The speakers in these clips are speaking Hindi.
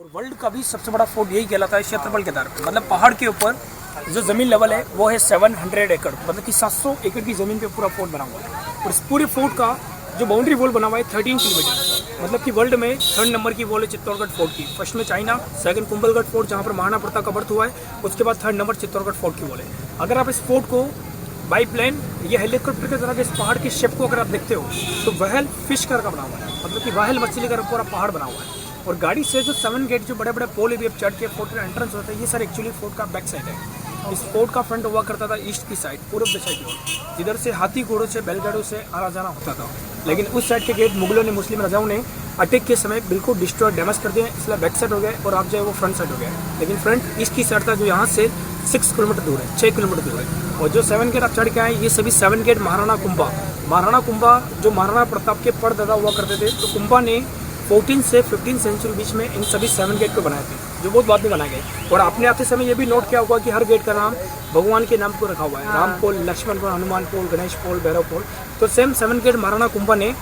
और वर्ल्ड का भी सबसे बड़ा फोर्ट यही कहलाता है क्षेत्रफल के आधार पर। मतलब पहाड़ के ऊपर जो ज़मीन लेवल है वो है 700 एकड़, मतलब कि 700 एकड़ की ज़मीन पे पूरा फोर्ट बना हुआ है। और इस पूरे फोर्ट का जो बाउंड्री वॉल बना हुआ है 13 किलोमीटर, मतलब कि वर्ल्ड में 3rd नंबर की वॉल है चित्तौड़गढ़ फोर्ट की। फर्स्ट में चाइना, सेकंड कुंभलगढ़ फोर्ट जहाँ पर महाराणा प्रताप का बर्थ हुआ है, उसके बाद 3rd नंबर चित्तौड़गढ़ फोर्ट की वॉल है। अगर आप इस फोर्ट को बाई प्लेन या हेलीकॉप्टर की तरह के इस पहाड़ के शेप को अगर आप देखते हो तो वहल फिश कर का बना हुआ है, मतलब कि वहल मछली का पूरा पहाड़ बना हुआ है। और गाड़ी से जो 7 गेट जो बड़े बड़े पोल भी अब चढ़ के फोर्ट का एंट्रेंस होता है, ये सर एक्चुअली फोर्ट का बैक साइड है। इस फोर्ट का फ्रंट हुआ करता था ईस्ट की साइड, पूर्व दिशा की ओर, जिधर से हाथी घोड़ों से बैलगाड़ियों से आना जाना होता था। लेकिन उस साइड के गेट मुगलों ने, मुस्लिम राजाओं ने अटैक के समय बिल्कुल डिस्ट्रॉय डैमेज कर दिए, इसलिए बैक साइड हो गए और आप जो है वो फ्रंट साइड हो गया। लेकिन फ्रंट ईस्ट की साइड था जो यहाँ से 6 किलोमीटर दूर है, 6 किलोमीटर दूर है। और जो 7 गेट आप चढ़ के आए, ये सभी 7 गेट महाराणा कुंभा जो महाराणा प्रताप के परदादा हुआ करते थे, तो कुंभा ने 14 से 15 सेंचुरी बीच में इन सभी 7 गेट को बनाए थे, जो बहुत बाद में बनाए गए। और आपने आते समय ये भी नोट किया होगा कि हर गेट का नाम भगवान के नाम को रखा हुआ है, राम पोल, लक्ष्मण पोल, हनुमान पोल, गणेश पोल, भैरव पोल। तो सेम 7 गेट महाराणा कुंभा ने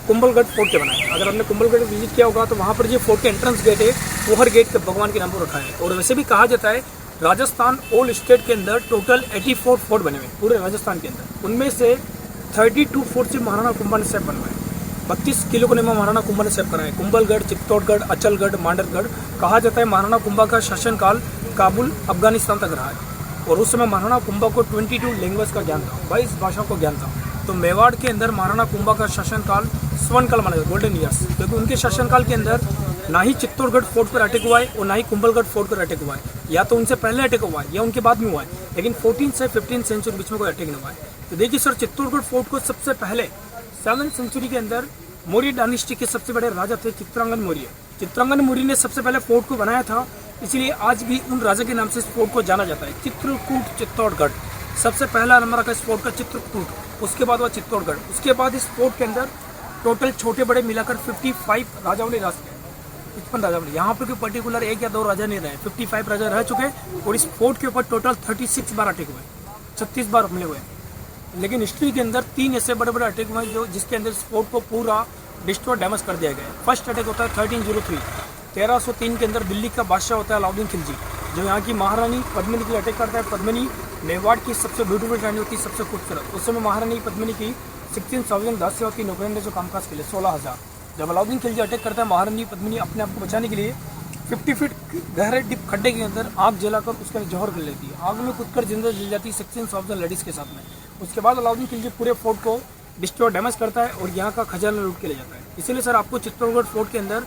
कुंभलगढ़ फोर्ट के बनाए। अगर आपने कुंभलगढ़ विजिट किया होगा तो वहाँ पर जो फोर्ट के एंट्रेंस गेट है वो हर गेट के भगवान के नाम पर रखा है। और वैसे भी कहा जाता है राजस्थान ऑल स्टेट के अंदर टोटल 84 फोर्ट बने हुए पूरे राजस्थान के अंदर, उनमें से 32 फोर्ट से महाराणा कुंभा ने सेफ बनवाए। 32 किलो को महाराणा कुंभा ने सेफ करा है। कुंभलगढ़, चित्तौड़गढ़, अचलगढ़, मांडरगढ़। कहा जाता है महाराणा कुंभा का शासनकाल काबुल, अफगानिस्तान तक रहा है। और उस समय महाराणा कुंभा को 22 लैंग्वेज का ज्ञान था, 22 भाषाओं का ज्ञान था। तो मेवाड़ के अंदर महाराणा कुंभा का शासनकाल स्वर्णकाल माना जाता है, गोल्डन ईयर्स, क्योंकि उनके शासनकाल के अंदर ना ही चित्तौड़गढ़ फोर्ट पर अटैक हुआ है और ना ही कुंभलगढ़ फोर्ट पर अटैक हुआ है। या तो उनसे पहले अटैक हुआ है या उनके बाद में हुआ है, लेकिन 14 से 15 सेंचुरी बीच में कोई अटैक नहीं हुआ है। तो देखिए सर, चित्तौड़गढ़ फोर्ट को सबसे पहले 7th सेंचुरी के अंदर मौर्य डायनेस्टी के सबसे बड़े राजा थे चित्रांगन मौर्य। चित्रांगन मौर्य ने सबसे पहले फोर्ट को बनाया था, इसलिए आज भी उन राजा के नाम से इस फोर्ट को जाना जाता है। चित्रकूट चित्तौड़गढ़, सबसे पहला नंबर रखा इस फोर्ट का चित्रकूट, उसके बाद हुआ चित्तौड़गढ़। उसके बाद इस फोर्ट के अंदर टोटल छोटे बड़े मिलाकर 55 राजाओं ने राज किया, 55 राजाओं ने। यहाँ पर कोई पर्टिकुलर 1 या 2 राजा नहीं रहे, 55 राजा रह चुके। और इस फोर्ट के ऊपर टोटल 36 बार अटैक हुए, 36 बार हमले हुए। लेकिन हिस्ट्री के अंदर 3 ऐसे बड़े बड़े अटैक हुए जो जिसके अंदर इस फोर्ट को पूरा डिस्ट्रॉय डैमेज कर दिया गया है। फर्स्ट अटैक होता है 1303, 1303 के अंदर दिल्ली का बादशाह होता है अलाउद्दीन खिलजी, जो यहाँ की महारानी पद्मिनी की अटैक करता है। पद्मिनी मेवाड़ की सबसे ब्यूटीफुल रानी होती है, सबसे खूबसूरत। उस समय महारानी पद्मिनी की 16,000 दासियां होती नौकरियों ने जो कामकाज के लिए 16,000। जब अलाउद्दीन खिलजी अटैक करता है, महारानी पद्मिनी अपने आप को बचाने के लिए 50 फीट गहरे डिप खड्डे के अंदर आग जलाकर उसके अंदर जौहर कर लेती है। आग में कूदकर जिंदा जल जाती है 16,000 लेडीज़ के साथ में। उसके बाद अलाउद्दीन खिलजी पूरे फोर्ट को डिस्ट्रॉय डैमेज करता है और यहाँ का खजाना लूट के ले जाता है। इसीलिए सर आपको चित्तौड़गढ़ फोर्ट के अंदर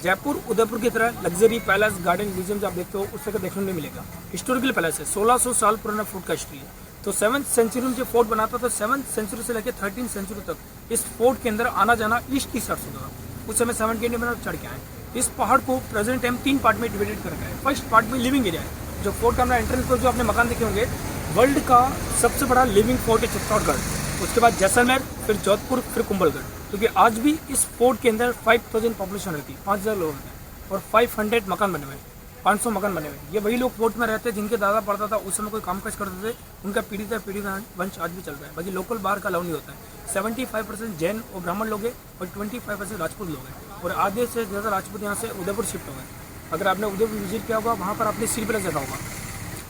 जयपुर, उदयपुर की तरह लग्जरी पैलेस, गार्डन, म्यूजियम आप देखते हो उस तरह देखने में मिलेगा। हिस्टोरिकल पैलेस है, 1600 साल पुराना फोर्ट का हिस्ट्री है। तो 7th सेंचुरी में जो फोर्ट बनाता था, 7th सेंचुरी से लेकर 13th सेंचुरी तक इस फोर्ट के अंदर आना जाना ईस्ट की साइड से होता था। उस समय 7 गेट में चढ़ के आए। इस पहाड़ को प्रेजेंट टाइम 3 पार्ट में डिवाइडेड कर रखा है। फर्स्ट पार्ट में लिविंग एरिया है, जो फोर्ट का हमारा एंट्रेंस पर जो आपने मकान देखे होंगे, वर्ल्ड का सबसे बड़ा लिविंग फोर्ट है चित्तौड़गढ़। उसके बाद जैसलमेर, फिर जोधपुर, फिर कुंभलगढ़। क्योंकि आज भी इस फोर्ट के अंदर 5000 पॉपुलेशन रहती है, 5000 लोग रहते हैं और 500 मकान बने हुए हैं, 500 मकान बने हुए हैं। ये वही लोग फोर्ट में रहते हैं जिनके दादा पड़ता था उस समय कोई कामकाज करते थे, उनका पीढ़ी दर पीढ़ी वंश आज भी चल रहा है। बाकी लोकल बाहर का अलाउ नहीं होता है। 75% जैन और ब्राह्मण लोग हैं और 25% राजपूत लोग हैं। और आधे से ज़्यादा राजपूत यहाँ से उदयपुर शिफ्ट हो गए। अगर आपने उदयपुर विजिट किया होगा, वहाँ पर आपने सिटी पैलेस देखा होगा।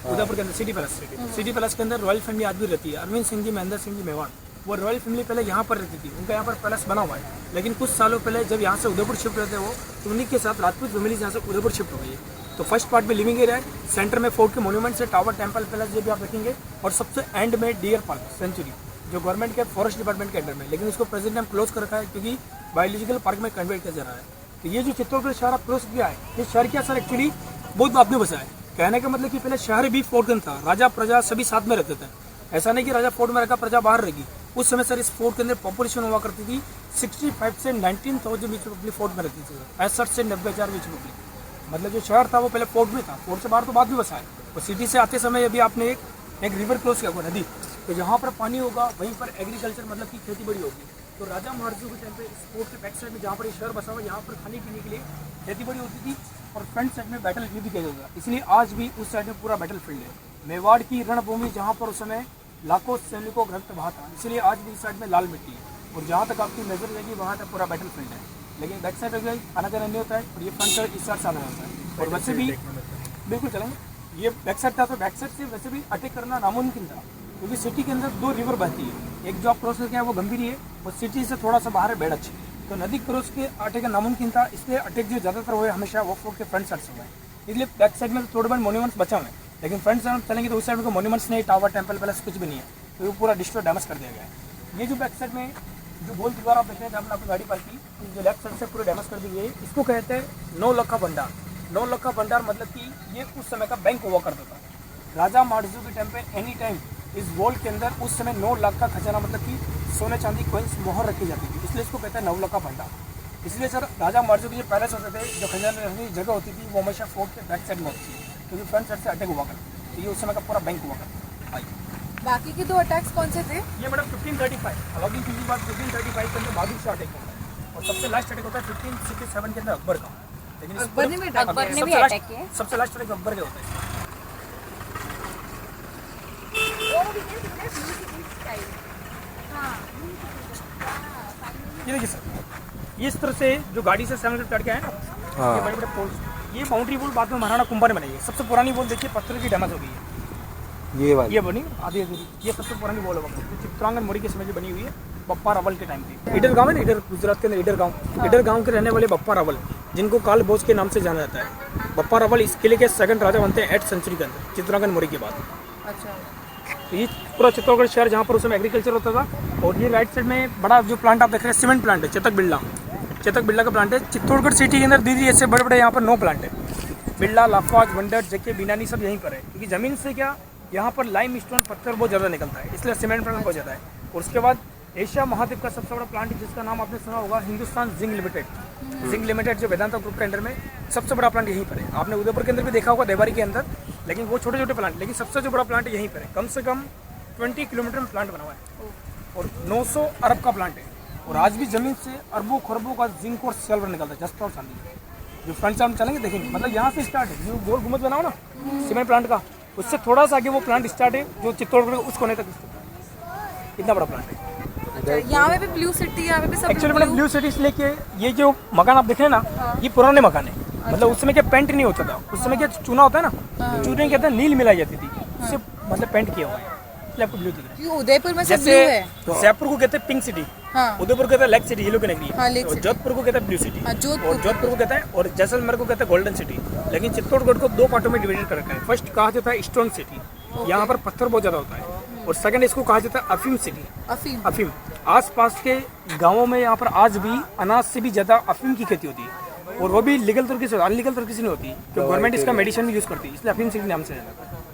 उदयपुर के अंदर सिटी पैलेस के अंदर रॉयल फैमिली आज भी रहती है। अरविंद सिंह जी, महेंद्र सिंह जी मेवाड़, वो रॉयल फैमिली पहले यहाँ पर रहती थी, उनका यहाँ पर पैलेस बना हुआ है। लेकिन कुछ सालों पहले जब यहाँ से उदयपुर शिफ्ट रहते वो, तो उन्हीं के साथ राजपूत फैमिली यहाँ से उदयपुर शिफ्ट हो गई है। तो फर्स्ट पार्ट में लिविंग एरिया है, सेंटर में फोर्ट के मोन्यूमेंट्स है, टावर, टेम्पल, पैलेस जो भी आप देखेंगे। और सबसे एंड में डियर पार्क सेंचुरी, जो गवर्नमेंट के फॉरेस्ट डिपार्टमेंट के अंडर में, लेकिन उसको प्रेजेंट टाइम क्लोज कर रखा है क्योंकि बायोलॉजिकल पार्क में कन्वर्ट किया जा रहा है। तो ये जो चित्तौड़गढ़ शहर आप क्लोज किया है, ये शहर क्या सर एक्चुअली बहुत बात में बसा है। कहने का मतलब कि पहले शहर भी फोर्ट था, राजा प्रजा सभी साथ में रहते थे। ऐसा नहीं कि राजा फोर्ट में रखा, प्रजा बाहर रहेगी। उस समय सर इस फोर्ट के अंदर पॉपुलेशन हुआ करती थी 65 से 19,000 बीच पब्लिक फोर्ट में रहती थी। 65 से 90,000 बीच पब्लिक, मतलब जो शहर था वो पहले फोर्ट में था, फोर्ट से बाहर तो बाद में बसा है। और सिटी से आते समय अभी आपने एक रिवर क्लोज किया हुआ, नदी, तो जहाँ पर पानी होगा वहीं पर एग्रीकल्चर मतलब कि खेती बड़ी होगी। तो राजा महाराजों के टाइम पे इस फोर्ट के बैक साइड में जहाँ पर शहर बसा हुआ, यहाँ पर खाने पीने के लिए खेती बड़ी होती थी और फ्रंट साइड में बैटल फील्ड भी किया जाता था। इसलिए आज भी उस साइड में पूरा बैटल फील्ड है। मेवाड़ की रणभूमि जहाँ पर उस समय लाखों सैनिकों का रक्त बहा था, इसलिए आज भी इस साइड में लाल मिट्टी है। और जहाँ तक आपकी नजर रहेगी वहाँ तक पूरा बैटल फील्ड है। लेकिन बैक साइड अगर आना जाना नहीं होता है और ये फ्रंट साइड इस साइड से आना होता है। और वैसे भी बिल्कुल चलेंगे, ये बैक साइड था तो बैक साइड से वैसे भी अटैक करना नामुमकिन था, क्योंकि सिटी के अंदर 2 रिवर बहती है, एक जो आप क्रॉस करके आए वो गंभीरी है और सिटी से थोड़ा सा बाहर है बेड़च, तो नदी क्रॉस के अटैक का नामुमकिन था, इसलिए अटैक जो ज़्यादातर हुए हमेशा वो फोर्ट के फ्रंट साइड से हुए, इसलिए बैक साइड में थोड़े बहुत मोन्यूमेंट्स बचा हुए हैं, लेकिन फ्रंट साइड चलेंगे तो उस साइड में मोन्यूमेंट्स नहीं, टावर टेम्पल पैलेस कुछ भी नहीं है, तो वो पूरा डिस्ट्रॉय डैमेज कर दिया गया है। ये जो बैक साइड में जो गोल दीवार आप देख रहे हैं आपने अपनी गाड़ी पार्क की, जो लेफ्ट साइड से पूरे डैमेज कर दी गई है, इसको कहते हैं 9 लाख का भंडार। 9 लाख का भंडार मतलब कि ये उस समय का बैंक हुआ करता था। राजा मार्जू के टाइम पे एनी टाइम इस वॉल के अंदर उस समय 9 लाख का खजाना मतलब कि सोने चांदी कॉइन्स मोहर रखी जाती थी, इसलिए इसको कहते हैं 9 लाख का भंडार। इसलिए सर राजा मार्जू के जो पैलेस होते थे, जो खजाना रखने की जगह होती थी, वो हमेशा फोर्ट के बैक साइड में होती थी, क्योंकि फ्रंट साइड से अटैक हुआ करता, तो ये उस समय का पूरा बैंक हुआ करता। आइए बाकी के 2 अटैक्स कौन से थे? ये मैडम 1535 अलाउद्दीन खिलजी के बाद 1535 के अंदर बहादुर शाह अटैक होता है, और सबसे लास्ट अटैक होता है 1567 के अंदर अकबर का। लेकिन अकबर ने भी अटैक किया। सबसे लास्ट अटैक अकबर के होता है। ये देखिए सर, इस तरह से जो गाड़ी से 7 चढ़ के आए ना, ये बड़े बड़े पोल्स, ये बाउंड्री वॉल बाद में महाराणा कुंभा ने बनाई है। सबसे पुरानी वॉल देखिए पत्थर की डैमेज हो गई है, ये बनी आधी अधूरी, ये सबसे पुरानी वॉल है, चित्रांगन मोड़ी के समय जो बनी हुई है बप्पा रावल के टाइम पे। ईडर गांव है ना, ईडर गुजरात के अंदर ईडर गांव के रहने वाले बप्पा रावल, जिनको काल बोस के नाम से जाना जाता है। बप्पा रावल इस किले के 2nd राजा बनते हैं 8th सेंचुरी के अंदर, चित्रांगन मोड़ी के बाद। अच्छा, तो ये पूरा चित्तौड़गढ़ शहर जहाँ पर उस समय एग्रीकल्चर होता था। और ये राइट साइड में बड़ा जो प्लांट आप देख रहे हैं सीमेंट प्लांट है, चेतक बिरला का प्लांट है। चित्तौड़गढ़ सिटी के अंदर दीदी ऐसे बड़े बड़े यहाँ पर 9 प्लांट है, बिरला, लाफाज, वंडर, जेके, बिनानी सब यहीं पर है, क्योंकि ज़मीन से क्या यहाँ पर लाइम स्टोन पत्थर बहुत ज़्यादा निकलता है, इसलिए सीमेंट प्लांट बहुत ज़्यादा है। और उसके बाद एशिया महाद्वीप का सबसे बड़ा प्लांट जिसका नाम आपने सुना होगा, हिंदुस्तान जिंक लिमिटेड जो वेदांता ग्रुप के अंडर में सबसे बड़ा प्लांट यहीं पर है। आपने उदयपुर के अंदर भी देखा होगा, देवारी के अंदर, लेकिन वो छोटे छोटे प्लांट, लेकिन सबसे जो बड़ा प्लांट यहीं पर है। कम से कम 20 किलोमीटर में प्लांट बना हुआ है और 900 अरब का प्लांट है। और आज भी जमीन से अरबों खरबों का जिंक और सिल्वर निकलता है, जस्ट और चांदी। जो फ्रंट से हम चलेंगे देखेंगे, मतलब यहाँ से स्टार्ट है, जो गोल गुम्बद बनाओ ना सीमेंट प्लांट का, उससे थोड़ा सा आगे वो प्लांट स्टार्ट है, जो चित्तौड़गढ़ उस कोने तक इतना बड़ा प्लांट है। यहाँ पे भी ब्लू सिटी, यहाँ पे भी सब एक्चुअली मैंने ब्लू सिटी इसलिए कि ये जो मकान आप देख रहे हैं ना, ये पुराने मकान है, मतलब उस समय क्या पेंट नहीं होता था, उस समय क्या चूना होता है ना, चूने के अंदर नील मिलाई जाती थी, उससे मतलब पेंट किया हुआ है, इसलिए आपको ब्लू दिख रहा है। उदयपुर में सब ब्लू है, जयपुर को कहते हैं पिंक सिटी, उदयपुर कहते हैं लेक सिटी, येलो की नगरी, और जोधपुर को कहते हैं ब्लू सिटी, और जोधपुर को कहते हैं, और जैसलमेर को कहते हैं गोल्डन सिटी। लेकिन चित्तौड़गढ़ को 2 पार्टों में डिवाइडेड कर रखा है। फर्स्ट कहा जाता है स्टोन सिटी, यहाँ पर पत्थर बहुत ज्यादा होता है, और सेकंड इसको कहा जाता है अफीम सिटी, अफीम। आसपास के गांवों में यहाँ पर आज भी अनाज से भी ज्यादा अफीम की खेती होती है, और वो भी लीगल तरीके से, अनलीगल तरीके से नहीं होती, क्योंकि गवर्नमेंट इसका मेडिसिन भी यूज करती है, इसलिए अफीम सिटी नाम से जाता है।